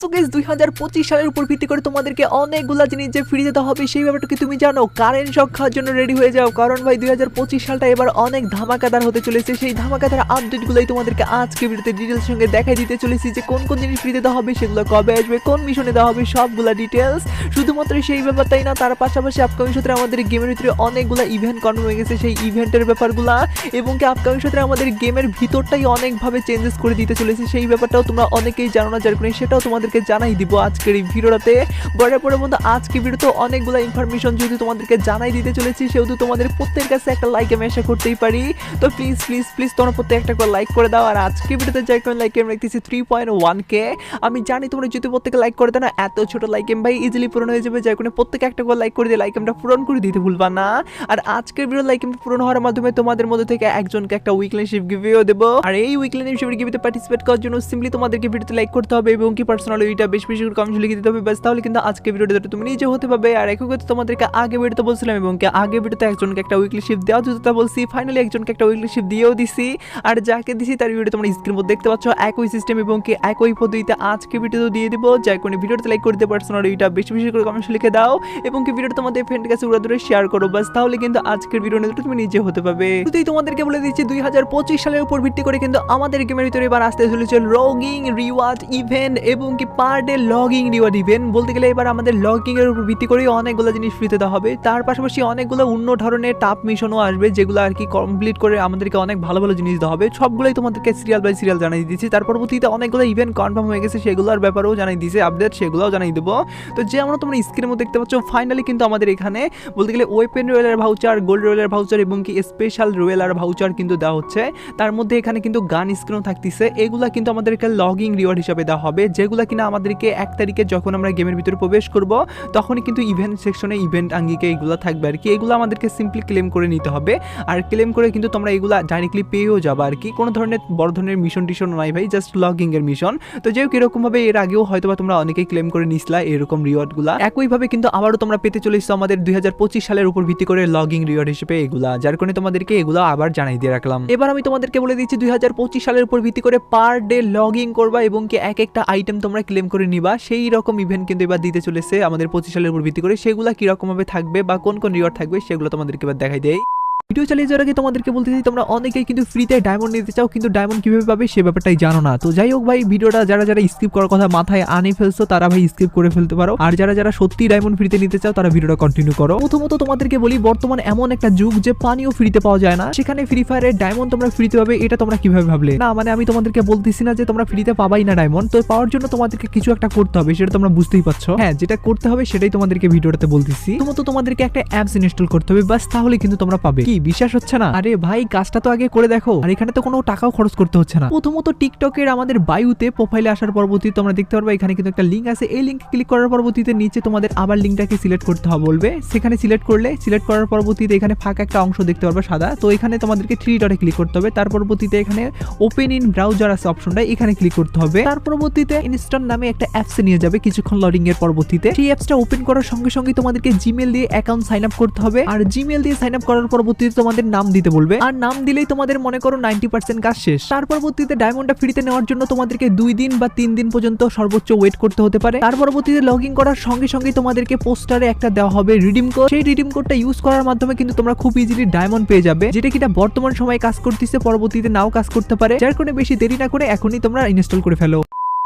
So guys 2025 সালের উপর ভিত্তি করে তোমাদেরকে অনেকগুলা জিনিস যে ফ্রি দিতে হবে সেই ব্যাপারটা কি তুমি জানো? কারেন্ট শক খাওয়ার জন্য রেডি হয়ে যাও, কারণ ভাই 2025 সালটা এবার অনেক ধামাকাদার হতে চলেছে। সেই ধামাকাদার আপডেটগুলোই তোমাদেরকে আজকে ভিডিওতে ডিটেইলস সঙ্গে দেখাই দিতে চলেছি যে কোন কোন জিনিস ফ্রি দিতে হবে, সেগুলো কবে আসবে, কোন মিশনে দেওয়া হবে, সবগুলা ডিটেইলস। শুধুমাত্র সেই ব্যাপারটাই না, তার পাশাপাশি আপকামিং সূত্রে আমাদের গেমের ভিতরে অনেকগুলা ইভেন্ট কনফার্ম হয়ে গেছে, সেই ইভেন্টের ব্যাপারগুলা এবং কি আপকামিং সূত্রে আমাদের গেমের ভিতরটাই অনেকভাবে চেঞ্জেস করে দিতে চলেছে। সেই ব্যাপারটাও তোমরা অনেকেই জানো না, যার কারণে সেটাও তোমাদেরকে জানাই দিব আজকের এই ভিডিওতে। বড় পরে বন্ধু আজকে ভিডিওতে অনেকগুলো ইনফরমেশন যেহেতু তোমাদেরকে জানাই দিতে চলেছি, সেহেতু তোমাদের প্রত্যেকের কাছে একটা লাইক আমি আশা করতেই পারি। তো প্লিজ প্লিজ প্লিজ তোমরা প্রত্যেক একটা করে লাইক করে দাও। আর আজকে ভিডিওতে যাই কোন লাইক আমি রাখতেছি 3.1k। আমি জানি তোমরা যদি প্রত্যেকে লাইক করে দাও না, এত ছোট লাইক এম ভাই ইজিলি পূরণ হয়ে যাবে, যাই কোন প্রত্যেকে একটা করে লাইক করে দিয়ে লাইক এমটা পূরণ করে দিতে ভুলবা না। আর আজকের ভিডিও লাইক এম পূরণ হওয়ার মাধ্যমে তোমাদের মধ্যে থেকে একজনকে একটা উইকলি শিপ গিভও দেব। আর এই উইকলি শিপের গিভতে পার্টিসিপেট করার জন্য সিম্পলি তোমাদেরকে ভিডিওতে লাইক করতে হবে এবং কি পার্সোনালি এটা বেশ বেশি করে কমেন্ট লিখে দিতে হবে, বাস তাহলে কিন্তু আজকে ভিডিওটা তুমি নিজে হতে পারবে। আর একই কথা তোমাদেরকে আগে ভিডিওতে বলছিলাম এবং কি আগে ভিডিওতে একজনকে একটা উইকলি শিপ দেওয়া যেটা বলছি, ফাইনালি একজনকে একটা উইকলি শিপ দিয়েও দিছি। আর যাকে দিছি তার ভিডিও তোমরা স্ক্রিনের মধ্যে দেখতে পাচ্ছ, একই সিস্টেম এবং কি একই পদ্ধতিতে আজকে ভিডিওতে দিয়ে দিব। যাই কোন ভিডিওতে লাইক করে দিতে পার্সোনালি এটা বেশি বেশি করে কমেন্ট লিখে দাও এবং কি ভিডিওটা তোমাদের ফ্রেন্ডের কাছে উড়া ধরে শেয়ার করো, বাস তাহলে কিন্তু আজকের ভিডিও নিয়ে তুমি নিজে হতে পারবে। শুধুই তোমাদেরকে বলে দিচ্ছি 2025 সালের উপর ভিত্তি করে কিন্তু আমাদের গেমের ভিতরে এবার আসতে চলেছে লগিং রিওয়ার্ড ইভেন্ট এবং কি per day logging reward event. বলতে গেলে এবার আমাদের লগিং এর উপর ভিত্তি করে অনেকগুলো জিনিস ফ্রিতে দেওয়া হবে, তার পাশাপাশি অনেকগুলো অন্য ধরনের টাপ মিশনও আসবে যেগুলো আর কি কমপ্লিট করে আমাদেরকে অনেক ভালো ভালো জিনিস দেওয়া হবে। সবগুলোই তোমাদেরকে সিরিয়াল বাই সিরিয়াল জানাই দিচ্ছি। তার পরবর্তীতে অনেকগুলো ইভেন্ট কনফার্ম হয়ে গেছে, সেগুলোর ব্যাপারেও জানাই দিয়েছে আপডেট, সেগুলোও জানাই দেবো। তো যে আমরা তোমরা স্ক্রিনের মধ্যে দেখতে পাচ্ছ, ফাইনালি কিন্তু আমাদের এখানে বলতে গেলে ওয়েপেন রয়েলার ভাউচার, গোল্ড রয়েলার ভাউচার এবং কি স্পেশাল রয়েলার ভাউচার কিন্তু দেওয়া হচ্ছে। তার মধ্যে এখানে কিন্তু গান স্ক্রিনও থাকতেছে, এগুলা কিন্তু আমাদেরকে লগিং রিওয়ার্ড হিসাবে দেওয়া হবে, যেগুলো কিনা আমাদেরকে 1 তারিখে যখন আমরা গেমের ভিতরে প্রবেশ করব তখনই কিন্তু ইভেন্ট সেকশনে ইভেন্ট আঙ্গিকে এগুলো থাকবে আর কি। এগুলো আমাদেরকে সিম্পলি ক্লেম করে নিতে হবে, আর ক্লেম করে কিন্তু তোমরা এগুলো ডাইরেক্টলি পেয়েও যাবে আর কি। কোনো ধরনের বড় ধরনের মিশন টিশন নাই ভাই, জাস্ট লগিং এর মিশন। তো যেও কিরকম ভাবে এর আগেও হয়তো তোমরা অনেকেই ক্লেম করে নিছিলা এরকম রিওয়ার্ডগুলো, একইভাবে কিন্তু আবারও তোমরা পেতে চলেছো আমাদের 2025 সালের উপর ভিত্তি করে লগিং রিওয়ার্ড হিসেবে এগুলা, যার কারণে তোমাদেরকে এগুলো আবার জানাই দিয়ে রাখলাম। এবার আমি তোমাদেরকে বলে দিচ্ছি 2025 সালের উপর ভিত্তি করে পার ডে লগিং করবা এবং কি এক একটা আইটেম তোমরা ক্লেম করে নিবা, সেই রকম ইভেন্ট কিন্তু এবার দিতে চলেছে আমাদের 25 সালের উপর ভিত্তি করে। সেগুলো কিরকম ভাবে থাকবে বা কোন কোন রিওয়ার্ড থাকবে সেগুলো তোমাদেরকে এবার দেখাই দেই। ভিডিও চালিয়ে যাওয়ার আগে তোমাদেরকে বলতে চাই, তোমরা অনেকেই কিন্তু ফ্রিতে ডায়মন্ড নিতে চাও, কিন্তু ডায়মন্ড কিভাবে পাবে সে ব্যাপারটাই জানো না। তো যাই হোক ভাই, ভিডিওটা যারা যারা স্কিপ করার কথা মাথায় আনে ফেলছো তারা ভাই স্কিপ করে ফেলতে পারো, আর যারা যারা সত্যি ডায়মন্ড ফ্রিতে নিতে চাও তারা ভিডিওটা কন্টিনিউ করো। প্রথমত তোমাদেরকে বলি, বর্তমান এমন একটা যুগ যে পানিও ফ্রিতে পাওয়া যায় না, সেখানে ফ্রি ফায়ারের ডায়মন্ড তোমরা ফ্রিতে পাবে, এটা তোমরা কিভাবে ভাবলে? না মানে আমি তোমাদেরকে বলতেছি না যে তোমরা ফ্রিতে পাবাই না ডায়মন্ড, তো পাওয়ার জন্য তোমাদেরকে কিছু একটা করতে হবে, সেটা তোমরা বুঝতেই পারছো। হ্যাঁ, যেটা করতে হবে সেটাই তোমাদেরকে ভিডিওটাতে বলতেছি। প্রথমত তোমাদেরকে একটা অ্যাপস ইনস্টল করতে হবে, বাস তাহলে কিন্তু তোমরা পাবে। কি বিশ্বাস হচ্ছে না? আরে ভাই কাজটা তো আগে করে দেখো। আর এখানে তো কোনো টাকাও খরচ করতে হচ্ছে না। প্রথমত টিকটকের আমাদের বায়ুতে প্রোফাইলে আসার পরবর্তীতে তোমরা দেখতে পারবে এখানে কিন্তু একটা লিঙ্ক আছে, এই লিঙ্কে ক্লিক করার পরবর্তীতে নিচে তোমাদের আবার লিঙ্কটাকে সিলেক্ট করতে হবে বলবে, সেখানে সিলেক্ট করলে সিলেক্ট করার পরবর্তীতে এখানে ফাঁকা একটা অংশ দেখতে পারবে সাদা, তো এখানে তোমাদেরকে 3 ডটে ক্লিক করতে হবে। তার পরবর্তীতে এখানে ওপেন ইন ব্রাউজার আছে অপশনটা, এখানে ক্লিক করতে হবে। তার পরবর্তীতে ইনস্টল নামে একটা অ্যাপসে নিয়ে যাবে কিছুক্ষণ লোডিং এর পরবর্তীতে। সেই অ্যাপসটা ওপেন করার সঙ্গে সঙ্গে তোমাদেরকে জিমেল দিয়ে অ্যাকাউন্ট সাইন আপ করতে হবে, আর জিমেল দিয়ে সাইন আপ করার পরবর্তীতে তোমাদের নাম দিতে বলবে, আর নাম দিলেই তোমাদের মনে করো 90% কাজ শেষ। তার পরবর্তীতে ডায়মন্ডটা ফ্রিতে নেওয়ার জন্য তোমাদেরকে 2 দিন বা 3 দিন পর্যন্ত সর্বোচ্চ ওয়েট করতে হতে পারে। তার পরবর্তীতে লগইন করার সঙ্গে সঙ্গে তোমাদেরকে পোস্টারে একটা দেওয়া হবে রিডিম কোড, সেই রিডিম কোডটা ইউজ করার মাধ্যমে কিন্তু তোমরা খুব ইজিলি ডায়মন্ড পেয়ে যাবে, যেটা কিনা বর্তমান সময়ে কাজ করতেছে, পরবর্তীতে নাও কাজ করতে পারে, যার কারণে বেশি দেরি না করে এখনই তোমরা ইনস্টল করে ফেলো।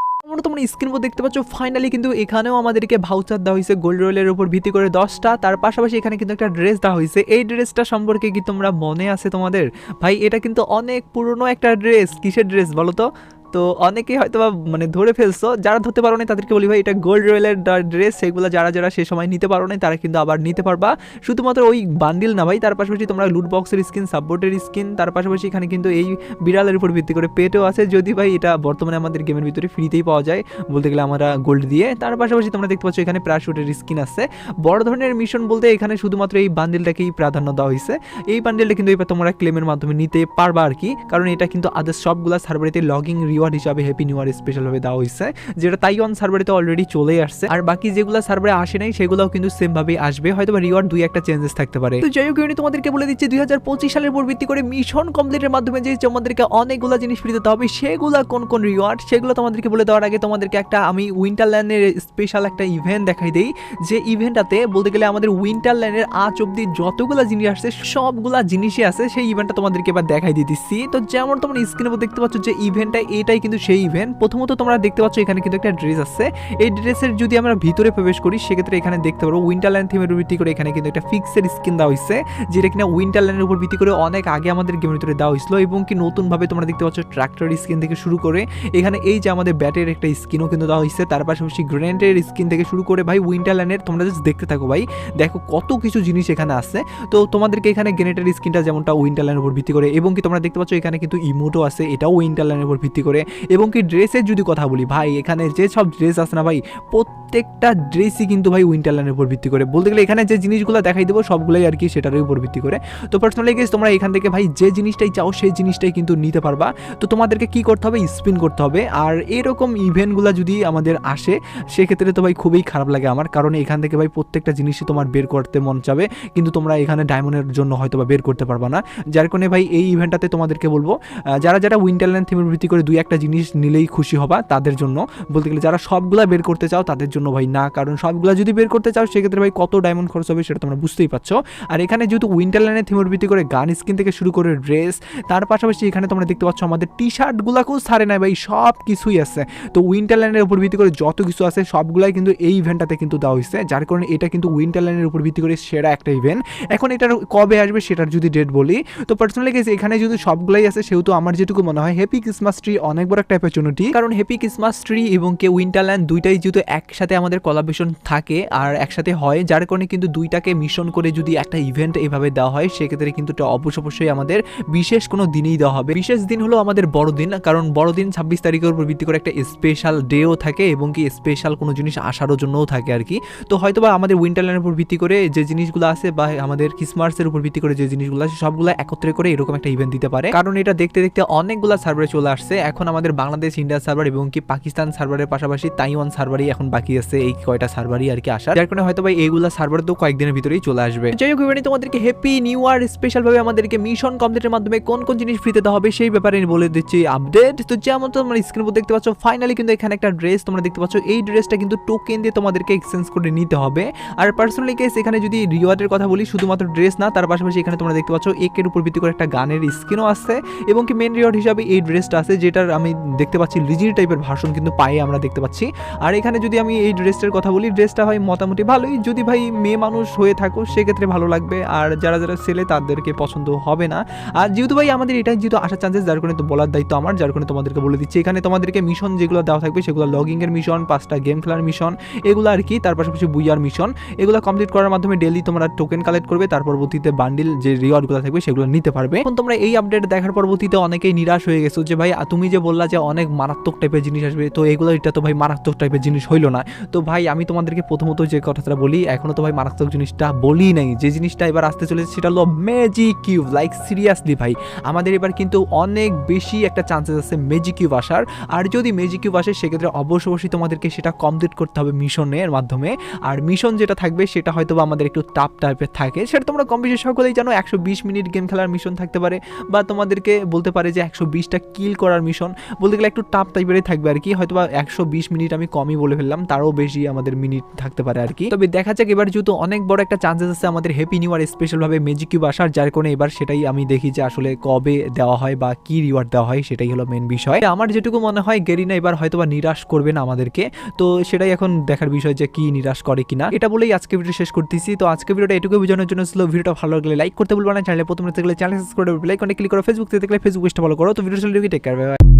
তোমরা স্ক্রিন মধ্যে দেখতে পাচ্ছ, ফাইনালি কিন্তু এখানেও আমাদেরকে ভাউচার দেওয়া হয়েছে গোল্ড রয়েলের উপর ভিত্তি করে 10টা। তার পাশাপাশি এখানে কিন্তু একটা ড্রেস দেওয়া হয়েছে, এই ড্রেসটা সম্পর্কে কি তোমরা মনে আছে তোমাদের? ভাই এটা কিন্তু অনেক পুরনো একটা ড্রেস। কিসের ড্রেস বলো তো? তো অনেকেই হয়তো মানে ধরে ফেলছো, যারা ধরতে পারো না তাদেরকে বলি ভাই এটা গোল্ড রয়েলের ড্রেস, সেগুলো যারা যারা সে সময় নিতে পারো না তারা কিন্তু আবার নিতে পারবা। শুধুমাত্র ওই বান্ডিল না ভাই, তার পাশাপাশি তোমরা লুট বক্সের স্কিন, সাপোর্টের স্কিন, তার পাশাপাশি এখানে কিন্তু এই বিড়ালের উপর ভিত্তি করে পেটও আছে, যদি ভাই এটা বর্তমানে আমাদের গেমের ভিতরে ফ্রিতেই পাওয়া যায় বলতে গেলে আমরা গোল্ড দিয়ে। তার পাশাপাশি তোমরা দেখতে পাচ্ছ এখানে প্যারাশুটের স্কিন আছে। বড় ধরনের মিশন বলতে এখানে শুধুমাত্র এই বান্ডিলটাকেই প্রাধান্য দেওয়া হয়েছে, এই বান্ডিলটা কিন্তু এবার তোমরা ক্লেমের মাধ্যমে নিতে পারবা আর কি, কারণ এটা কিন্তু আদার্স সবগুলা সার্ভারেতে লগিং রিওয়ার্ড রিওয়ার্ড হিসাবে হ্যাপি নিউ ইয়ার স্পেশাল ভাবে দেওয়া হয়েছে, যেটা তাইওয়ান সার্ভারে তো অলরেডি চলে আসছে। আর বাকি যেগুলো সার্ভারে আসে নাই সেগুলোও কিন্তু সেম ভাবে আসবে, হয়তো রিওয়ার্ড দুই একটা চেঞ্জেস থাকতে পারে। তো যাই হোক আমি তোমাদেরকে বলে দিচ্ছি 2025 সালের উপর ভিত্তি করে মিশন কমপ্লিটের মাধ্যমে যে তোমাদেরকে অনেকগুলো জিনিস ফ্রি দিতে হবে, সেগুলো কোন কোন রিওয়ার্ড সেগুলো তোমাদেরকে বলে দেওয়ার আগে তোমাদেরকে একটা আমি উইন্টারল্যান্ডের স্পেশাল একটা ইভেন্ট দেখাই দেই, যে ইভেন্টটাতে বলতে গেলে আমাদের উইন্টারল্যান্ডের আজ অব্দি যতগুলা জিনিস আসছে সবগুলা জিনিসই আছে, সেই ইভেন্টটা তোমাদেরকে এবার দেখাই দিতেছি। তো যেমন তোমরা স্ক্রিনে দেখতে পাচ্ছ যে ইভেন্টটা এটাই কিন্তু সেই ইভেন্ট। প্রথমত তোমরা দেখতে পাচ্ছ এখানে কিন্তু একটা ড্রেস আছে, এই ড্রেসের যদি আমরা ভিতরে প্রবেশ করি সেক্ষেত্রে এখানে দেখতে পারবো উইন্টারল্যান্ড থিমের উপর ভিত্তি করে এখানে কিন্তু একটা ফিক্সের স্কিন দেওয়া হয়েছে, যেটা কিনা উইন্টারল্যান্ডের উপর ভিত্তি করে অনেক আগে আমাদের গেমের ভিতরে দেওয়া হয়েছিল, এবং কি নতুন ভাবে তোমরা দেখতে পাচ্ছ ট্রাক্টর স্কিন থেকে শুরু করে এখানে এই যে আমাদের ব্যাটের একটা স্কিনও কিন্তু দেওয়া হয়েছে, তার পাশাপাশি গ্রেনেডের স্কিন থেকে শুরু করে ভাই উইন্টারল্যান্ডের তোমরা জাস্ট দেখতে থাকো ভাই, দেখো কত কিছু জিনিস এখানে আছে। তো তোমাদেরকে এখানে গ্রেনেডের স্কিনটা যেমনটা উইন্টারল্যান্ডের উপর ভিত্তি করে, এবং কি তোমরা দেখতে পাচ্ছ এখানে কিন্তু ইমোটও আছে, এটাও উইন্টারল্যান্ডের উপর ভিত্তি করে। এবং কি ড্রেসের যদি কথা বলি ভাই, এখানে যে সব ড্রেস আছে না ভাই, প্রত্যেকটা ড্রেসই কিন্তু ভাই উইন্টারল্যান্ডের উপর ভিত্তি করে। বলতে গেলে এখানে যে জিনিসগুলো দেখাই দেবো সবগুলোই আর কি সেটার উপর ভিত্তি করে। তো পার্সোনালি গেস তোমরা এখান থেকে ভাই যে জিনিসটাই চাও সেই জিনিসটাই কিন্তু নিতে পারবা। তো তোমাদেরকে কি করতে হবে, স্পিন করতে হবে। আর এরকম ইভেন্টগুলো যদি আমাদের আসে সেক্ষেত্রে তো ভাই খুবই খারাপ লাগে আমার, কারণ এখান থেকে ভাই প্রত্যেকটা জিনিসই তোমার বের করতে মন চাবে, কিন্তু তোমরা এখানে ডায়মন্ডের জন্য হয়তো বা বের করতে পারবা না। যার কারণে ভাই এই ইভেন্টটাতে তোমাদেরকে বলবো যারা যারা উইন্টারল্যান্ড থিমের ভিত্তি করে দুই একটা জিনিস নিলেই খুশি হবা তাদের জন্য। বলতে গেলে যারা সবগুলা বের করতে চাও তাদের জন্য ভাই না, কারণ সবগুলা যদি বের করতে চাও সেক্ষেত্রে ভাই কত ডায়মন্ড খরচ হবে সেটা তোমরা বুঝতেই পারছো। আর এখানে যেহেতু উইন্টারল্যান্ডের থিমের ভিত্তি করে গান স্কিন থেকে শুরু করে ড্রেস, তার পাশাপাশি এখানে তোমরা দেখতে পাচ্ছ আমাদের টি শার্টগুলোকেও ছাড়ে নাই ভাই, সব কিছুই আছে। তো উইন্টারল্যান্ডের উপর ভিত্তি করে যত কিছু আছে সবগুলাই কিন্তু এই ইভেন্টটাতে কিন্তু দেওয়া হয়েছে, যার কারণে এটা কিন্তু উইন্টারল্যান্ডের উপর ভিত্তি করে সেরা একটা ইভেন্ট। এখন এটার কবে আসবে সেটার যদি ডেট বলি, তো পার্সোনালি গেছে এখানে যদি সবগুলাই আছে সেহেতু আমার যেটুকু মনে হয় হ্যাপি ক্রিসমাস ট্রি অনেক বড় একটা অপরচুনিটি, কারণ হ্যাপি ক্রিসমাস ট্রি এবং কে উইন্টারল্যান্ড দুইটাই যেহেতু একসাথে আমাদের কোলাবোরেশন থাকে আর একসাথে হয়, যার কারণে কিন্তু দুইটাকে মিশন করে যদি একটা ইভেন্ট এভাবে দেওয়া হয় সেক্ষেত্রে কিন্তু অবশ্যই আমাদের বিশেষ কোনো দিনেই দেওয়া হবে। বিশেষ দিন হলো আমাদের বড়দিন, কারণ বড়দিন 26 তারিখের উপর ভিত্তি করে একটা স্পেশাল ডেও থাকে এবং কি স্পেশাল কোনো জিনিস আসারও জন্যও থাকে আর কি। তো হয়তোবা আমাদের উইন্টারল্যান্ডের উপর ভিত্তি করে যে জিনিসগুলো আছে বা আমাদের ক্রিসমাসের উপর ভিত্তি করে যে জিনিসগুলো আছে সবগুলো একত্রে করে এরকম একটা ইভেন্ট দিতে পারে, কারণ এটা দেখতে দেখতে অনেকগুলো সার্ভারে চলে আসছে। এখন আমাদের বাংলাদেশ, ইন্ডিয়া সার্ভার এবং কি পাকিস্তান সার্ভারের পাশাপাশি তাইওয়ান সার্ভারই এখন বাকি আছে, এই কয়টা সার্ভারই আর কি আসার, যার কারণে হয়তো ভাই এইগুলা সার্ভার তো কয়েকদিনের ভিতরেই চলে আসবে। যাই হোক ইভেন্টে তোমাদেরকে হ্যাপি নিউ ইয়ার স্পেশাল ভাবে আমাদেরকে মিশন কমপ্লিটের মাধ্যমে কোন কোন জিনিস ফ্রিতে দেওয়া হবে সেই ব্যাপারে বলে দিচ্ছি আপডেট। তো যেমন তোমরা স্ক্রিনের উপর দেখতে পাচ্ছ ফাইনালি কিন্তু এখানে একটা ড্রেস তোমরা দেখতে পাচ্ছ, এই ড্রেসটা কিন্তু টোকেন দিয়ে তোমাদেরকে এক্সচেঞ্জ করে নিতে হবে। আর পার্সোনালি কেস এখানে যদি রিওয়ার্ডের কথা বলি শুধুমাত্র ড্রেস না, তার পাশাপাশি এখানে তোমরা দেখতে পাচ্ছ একের উপর ভিত্তি করে একটা গানের স্কিনও আছে, এবং কি মেন রিওয়ার্ড হিসাবে এই ড্রেসটা আছে, যেটার আমি দেখতে পাচ্ছি লিজির টাইপের ভার্সন কিন্তু পায়ে আমরা দেখতে পাচ্ছি। আর এখানে যদি আমি এই ড্রেসটার কথা বলি, ড্রেসটা হয় মোটামুটি ভালোই, যদি ভাই মেয়ে মানুষ হয়ে থাকো সেক্ষেত্রে ভালো লাগবে, আর যারা যারা ছেলে তাদেরকে পছন্দ হবে না। আর যেহেতু ভাই আমাদের এটাই যেহেতু আসার চান্সেস, যার কারণে তো বলার দায়িত্ব আমার, যার কারণে তোমাদেরকে বলে দিচ্ছি। এখানে তোমাদেরকে মিশন যেগুলো দেওয়া থাকবে সেগুলো লগিংয়ের মিশন, 5টা গেম খেলার মিশন এগুলো আর কি, তার পাশাপাশি বুইয়ার মিশন, এগুলো কমপ্লিট করার মাধ্যমে ডেইলি তোমরা টোকেন কালেক্ট করবে, তার পরবর্তীতে বান্ডিল যে রিওয়ার্ডগুলো থাকবে সেগুলো নিতে পারবে। এখন তোমরা এই আপডেট দেখার পরবর্তীতে অনেকেই নিরাশ হয়ে গেছো যে ভাই তুমি যে বললা যে অনেক মারাত্মক টাইপের জিনিস আসবে, তো এগুলো এটা তো ভাই মারাত্মক টাইপের জিনিস হইলো না। তো ভাই আমি তোমাদেরকে প্রথমত যে কথাটা বলি, এখনো তো ভাই মারাত্মক জিনিসটা বলি নাই, যে জিনিসটা এবার আসতে চলেছে সেটা হলো ম্যাজিক কিউব। লাইক সিরিয়াসলি ভাই আমাদের এবার কিন্তু অনেক বেশি একটা চান্সেস আছে ম্যাজিক কিউব আসার, আর যদি ম্যাজিক কিউব আসে সেক্ষেত্রে অবশ্যই তোমাদেরকে সেটা কমপ্লিট করতে হবে মিশনের মাধ্যমে। আর মিশন যেটা থাকবে সেটা হয়তো আমাদের একটু টাফ টাইপের থাকে, সেটা তোমরা কম বেশি সকলেই জানো। 120 মিনিট গেম খেলার মিশন থাকতে পারে, বা তোমাদেরকে বলতে পারে যে 120টা কিল করার মিশন, বলতে গেলে একটু টাফ টাইপেরই থাকবে আর কি। হয়তো বা 120 মিনিট আমি কমই বলে ফেললাম, তারও বেশি আমাদের মিনিট থাকতে পারে আর কি। তবে দেখা যাক এবার যেহেতু অনেক বড় একটা চান্সেস আছে আমাদের হ্যাপি নিউ ইয়ার স্পেশাল ভাবে ম্যাজিক কিউব আসার, যার কারণে এবার সেটাই আমি দেখি যে আসলে কবে দেওয়া হয় বা কি রিওয়ার্ড দেওয়া হয়, সেটাই হলো মেন বিষয়। আমার যেটুকু মনে হয় গেরিনা এবার হয়তো বা নিরাশ করবে না আমাদেরকে, তো সেটাই এখন দেখার বিষয় যে কি নিরাশ করে কিনা। এটা বলেই আজকে ভিডিও শেষ করতেছি। তো আজকে ভিডিওটা এটুকু বোঝানোর জন্য ছিল। ভিডিওটা ভালো লাগলে লাইক করতে ভুলবা না, চ্যানেলে প্রথমে থাকলে চ্যানেল সাবস্ক্রাইব করে বেল আইকনে ক্লিক করো, ফেসবুক থেকে দেখলে ফেসবুক পেজটা ফলো করো। তো ভিডিও চলে টেক কেয়ার, বাই বাই।